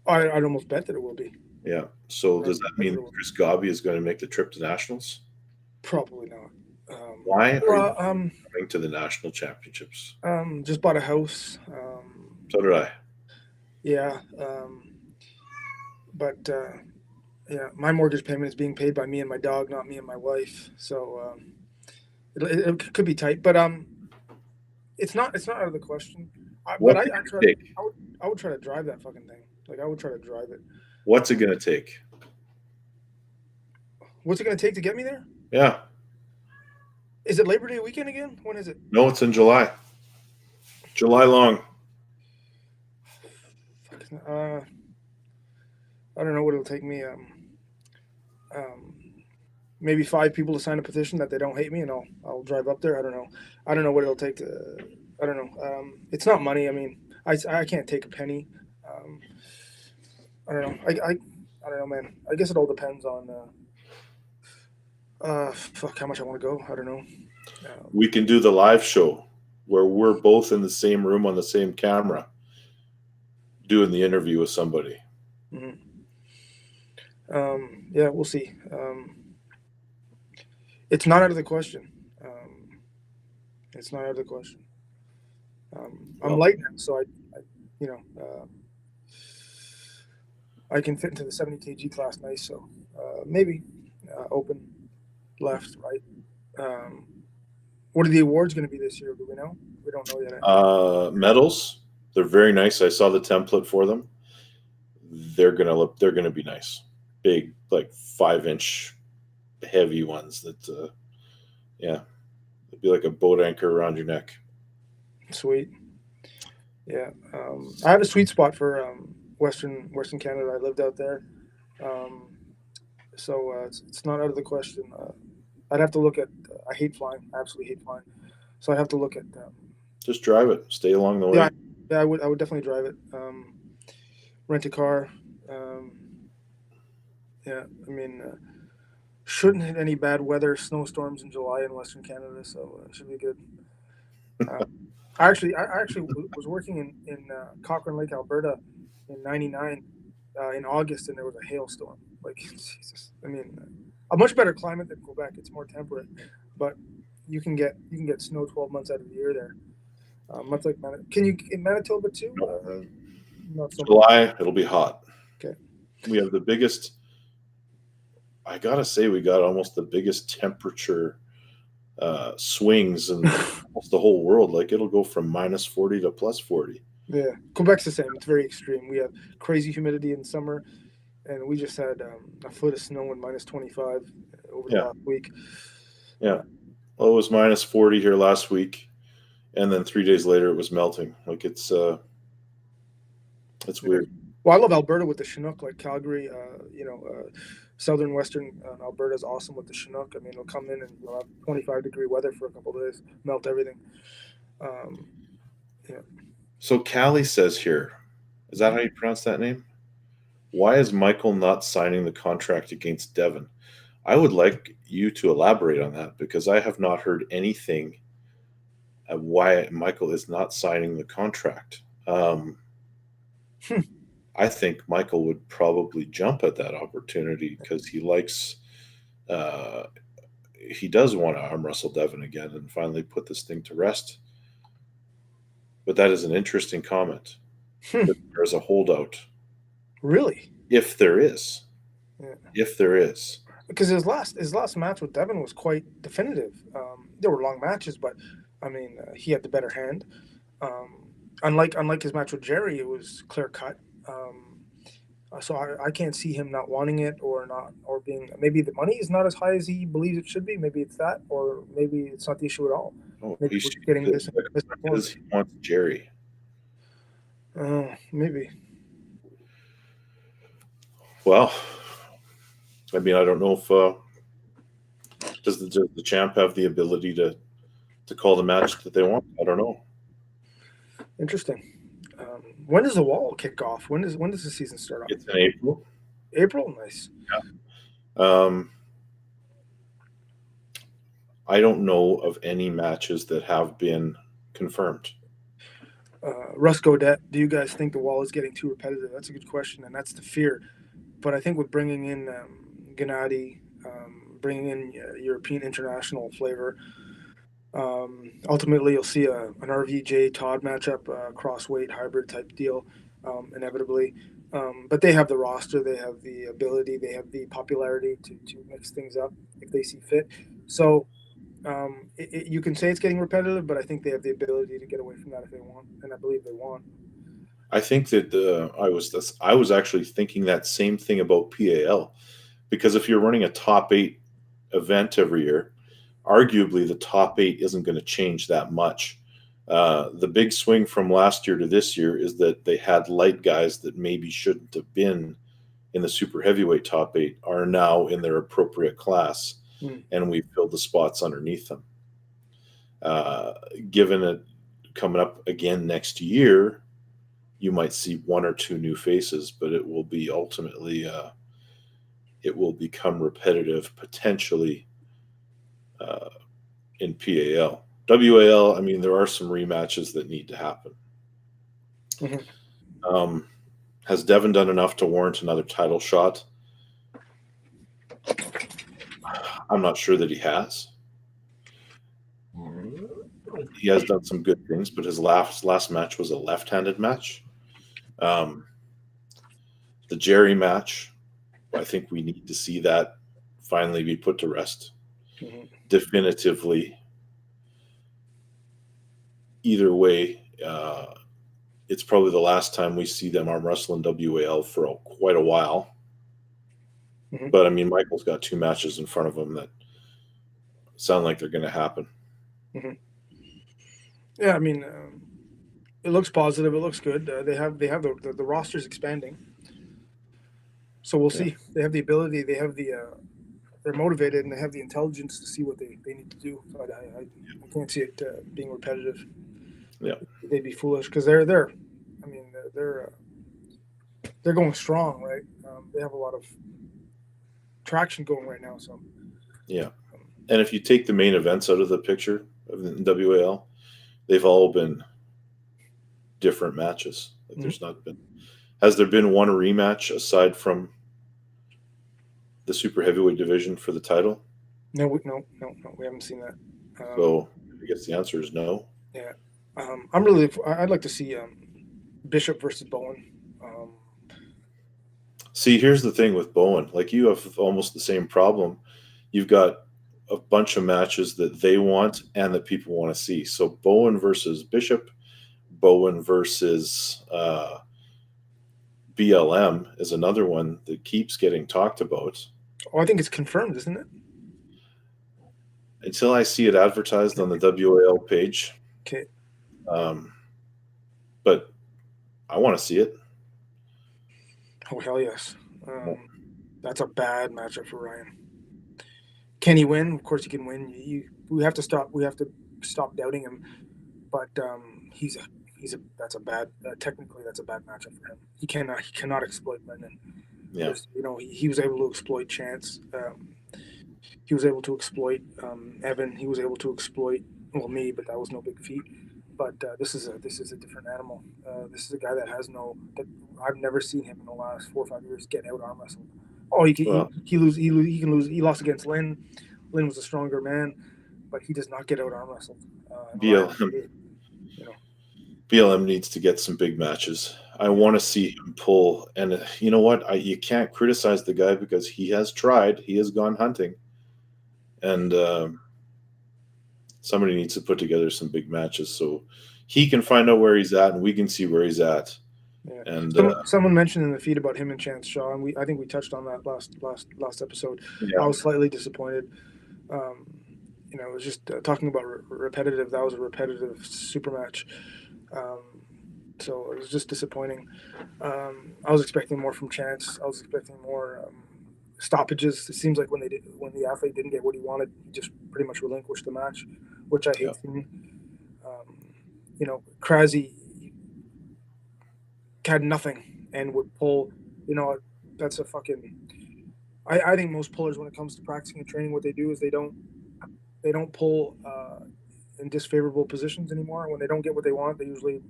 I'd almost bet that it will be. Yeah. So does that mean Chris Gabe is going to make the trip to nationals? Probably not. Why are you coming to the national championships? Just bought a house. So did I. Yeah. But yeah, my mortgage payment is being paid by me and my dog, not me and my wife. So it could be tight, but it's not out of the question. I would try to drive that fucking thing. Like I would try to drive it. What's it going to take? What's it going to take to get me there? Yeah. Is it Labor Day weekend again? When is it? No, it's in July. July long. I don't know what it'll take me. Maybe 5 people to sign a petition that they don't hate me, and I'll drive up there. I don't know. I don't know what it'll take to. I don't know. It's not money. I mean, I can't take a penny. I don't know. I don't know, man. I guess it all depends on. How much I want to go. I don't know. We can do the live show where we're both in the same room on the same camera doing the interview with somebody. Mm-hmm. Yeah, we'll see. It's not out of the question. It's not out of the question. I'm light now, so I can fit into the 70 kg class nice. So maybe open, left, right. What are the awards going to be this year? Do we know? We don't know yet. Medals. They're very nice. I saw the template for them. They're gonna be nice. Big, like 5-inch heavy ones that it'd be like a boat anchor around your neck. Sweet. Yeah. I have a sweet spot for Western Canada. I lived out there. So it's not out of the question. I'd have to look at I hate flying. I absolutely hate flying. So I'd have to look at just drive it. Stay along the way. Yeah, I would definitely drive it. Rent a car. Yeah, I mean, shouldn't hit any bad weather, snowstorms in July in Western Canada, so it should be good. I actually was working in Cochrane Lake, Alberta, in '99 in August, and there was a hailstorm. Like, Jesus, I mean, a much better climate than Quebec. It's more temperate, but you can get snow 12 months out of the year there. Much like Manitoba. Can you in Manitoba too? Not so July, much. It'll be hot. Okay. We have the biggest. I gotta say, we got almost the biggest temperature swings in almost the whole world. Like it'll go from -40 to +40. Yeah, Quebec's the same. It's very extreme. We have crazy humidity in summer, and we just had a foot of snow in -25 over the last week. Yeah, well, it was -40 here last week, and then 3 days later it was melting. Like it's weird. Well, I love Alberta with the Chinook, like Calgary. Southern Western Alberta is awesome with the Chinook. I mean, it'll come in and we'll have 25-degree weather for a couple of days, melt everything. Yeah. So Callie says here, is that how you pronounce that name? Why is Michael not signing the contract against Devin? I would like you to elaborate on that because I have not heard anything of why Michael is not signing the contract. I think Michael would probably jump at that opportunity because he likes, he does want to arm wrestle Devin again and finally put this thing to rest. But that is an interesting comment. There's a holdout. Really? If there is. Yeah. If there is. Because his last match with Devin was quite definitive. There were long matches, but I mean, he had the better hand. Unlike his match with Jerry, it was clear cut. So I can't see him not wanting it or being. Maybe the money is not as high as he believes it should be. Maybe it's that, or maybe it's not the issue at all. Oh, maybe he's getting this. Because he wants Jerry. Maybe. Well, I mean, I don't know if does the champ have the ability to call the match that they want? I don't know. Interesting. When does the wall kick off? When does the season start off? It's in April. April, nice. Yeah. I don't know of any matches that have been confirmed. Russ Godet, do you guys think the wall is getting too repetitive? That's a good question, and that's the fear. But I think with bringing in Gennady, bringing in European international flavor, ultimately you'll see an RVJ Todd matchup, cross-weight hybrid type deal, inevitably. But they have the roster, they have the ability, they have the popularity to mix things up if they see fit. So you can say it's getting repetitive, but I think they have the ability to get away from that if they want, and I believe they want. I think that I was actually thinking that same thing about PAL, because if you're running a top 8 event every year, arguably the top 8 isn't going to change that much. The big swing from last year to this year is that they had light guys that maybe shouldn't have been in the super heavyweight top 8 are now in their appropriate class, and we filled the spots underneath them. Given it coming up again next year, you might see 1 or 2 new faces, but it will be ultimately it will become repetitive potentially in PAL. WAL, I mean, there are some rematches that need to happen. Has Devin done enough to warrant another title shot? I'm not sure that he has. He has done some good things, but his last match was a left-handed match. The Jerry match, I think we need to see that finally be put to rest. Definitively. Either way, it's probably the last time we see them arm wrestle in WAL for quite a while. But I mean, Michael's got 2 matches in front of him that sound like they're going to happen. Yeah, I mean, it looks positive. It looks good. They have the roster's expanding, so we'll see. They have the ability. They have they're motivated, and they have the intelligence to see what they need to do. But I can't see it being repetitive. Yeah, they'd be foolish because they're going strong, right? They have a lot of traction going right now. So yeah, and if you take the main events out of the picture of the WAL, they've all been different matches. Like there's not been. Has there been one rematch aside from the super heavyweight division for the title? No, we haven't seen that. So I guess the answer is no. Yeah, I'd like to see Bishop versus Bowen. See, here's the thing with Bowen. Like, you have almost the same problem. You've got a bunch of matches that they want and that people want to see. So Bowen versus Bishop, Bowen versus BLM is another one that keeps getting talked about. Oh, I think it's confirmed, isn't it? Until I see it advertised on the WAL page. Okay. But I want to see it. Oh, hell yes. That's a bad matchup for Ryan. Can he win? Of course he can win. We have to stop doubting him. But that's a bad technically that's a bad matchup for him. He cannot exploit Brendan. Yeah. He was able to exploit Chance. He was able to exploit Evan. He was able to exploit me, but that was no big feat. But this is a different animal. This is a guy that I've never seen him in the last 4 or 5 years get out arm wrestled. Oh, he can lose. He can lose. He lost against Lynn. Lynn was a stronger man, but he does not get out arm wrestled. BLM needs to get some big matches. I want to see him pull. And you know what? You can't criticize the guy because he has tried. He has gone hunting. And somebody needs to put together some big matches so he can find out where he's at and we can see where he's at. Yeah. And someone mentioned in the feed about him and Chance Shaw, and I think we touched on that last episode. Yeah. I was slightly disappointed. It was just talking about repetitive. That was a repetitive super match. So it was just disappointing. I was expecting more from Chance. I was expecting more stoppages. It seems like when the athlete didn't get what he wanted, he just pretty much relinquished the match, which I hate seeing. Krasi had nothing and would pull. That's a fucking. I think most pullers, when it comes to practicing and training, what they do is they don't don't pull in disfavorable positions anymore. When they don't get what they want, they usually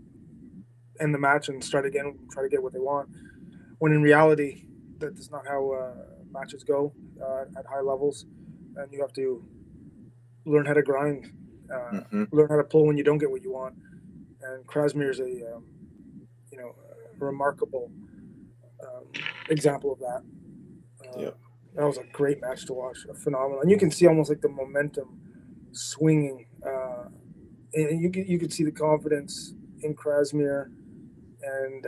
end the match and start again and try to get what they want. When in reality, that is not how matches go at high levels, and you have to learn how to grind, learn how to pull when you don't get what you want. And Krasmir is a remarkable example of that. That was a great match to watch, phenomenal, and you can see almost like the momentum swinging, and you could see the confidence in Krasmir, and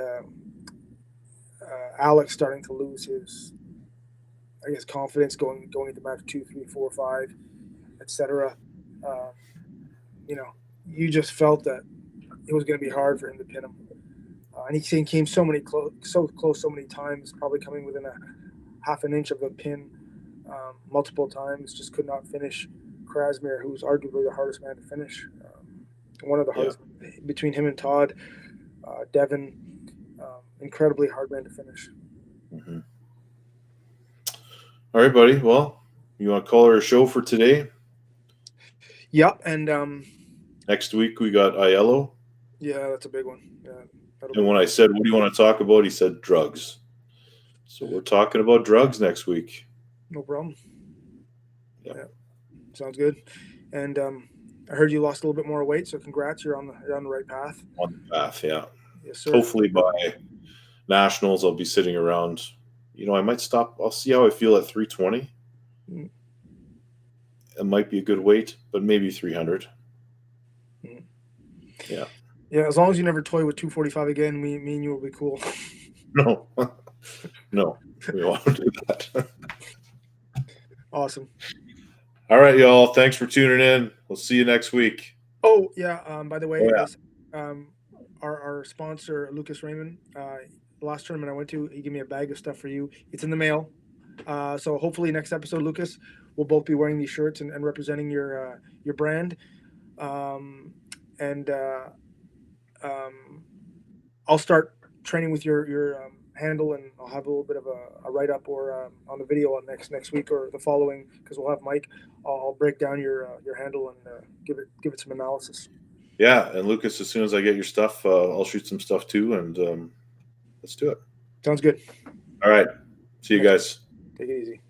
Alex starting to lose his, I guess, confidence going into match 2, 3, 4, 5, etc. You just felt that it was going to be hard for him to pin him, and he came so close so many times, probably coming within a half an inch of a pin multiple times, just could not finish Krasmir, who's arguably the hardest man to finish. One of the hardest between him and Todd, Devin, incredibly hard man to finish. Mm-hmm. All right, buddy. Well, you want to call her a show for today? Yep, and next week we got Aiello. Yeah, that's a big one. Yeah. And when I said, what do you want to talk about? He said drugs. So we're talking about drugs next week. No problem. Yep. Yeah. Sounds good. And I heard you lost a little bit more weight, so congrats. You're on the right path. On the path, yeah. Yes, sir. Hopefully by nationals, I'll be sitting around. I might stop. I'll see how I feel at 320. Mm. It might be a good weight, but maybe 300. Mm. Yeah. Yeah, as long as you never toy with 245 again, me and you will be cool. No. No, we won't do that. Awesome. All right, y'all. Thanks for tuning in. We'll see you next week. Oh, yeah. By the way, our sponsor, Lucas Raymond, the last tournament I went to, he gave me a bag of stuff for you. It's in the mail. So hopefully next episode, Lucas, we'll both be wearing these shirts and representing your brand. I'll start training with your handle, and I'll have a little bit of a write-up or on the video on next week or the following, because we'll have Mike. I'll break down your handle and give it some analysis. Yeah, and Lucas, as soon as I get your stuff, I'll shoot some stuff too, and let's do it. Sounds good. All right. See you guys. Take it easy.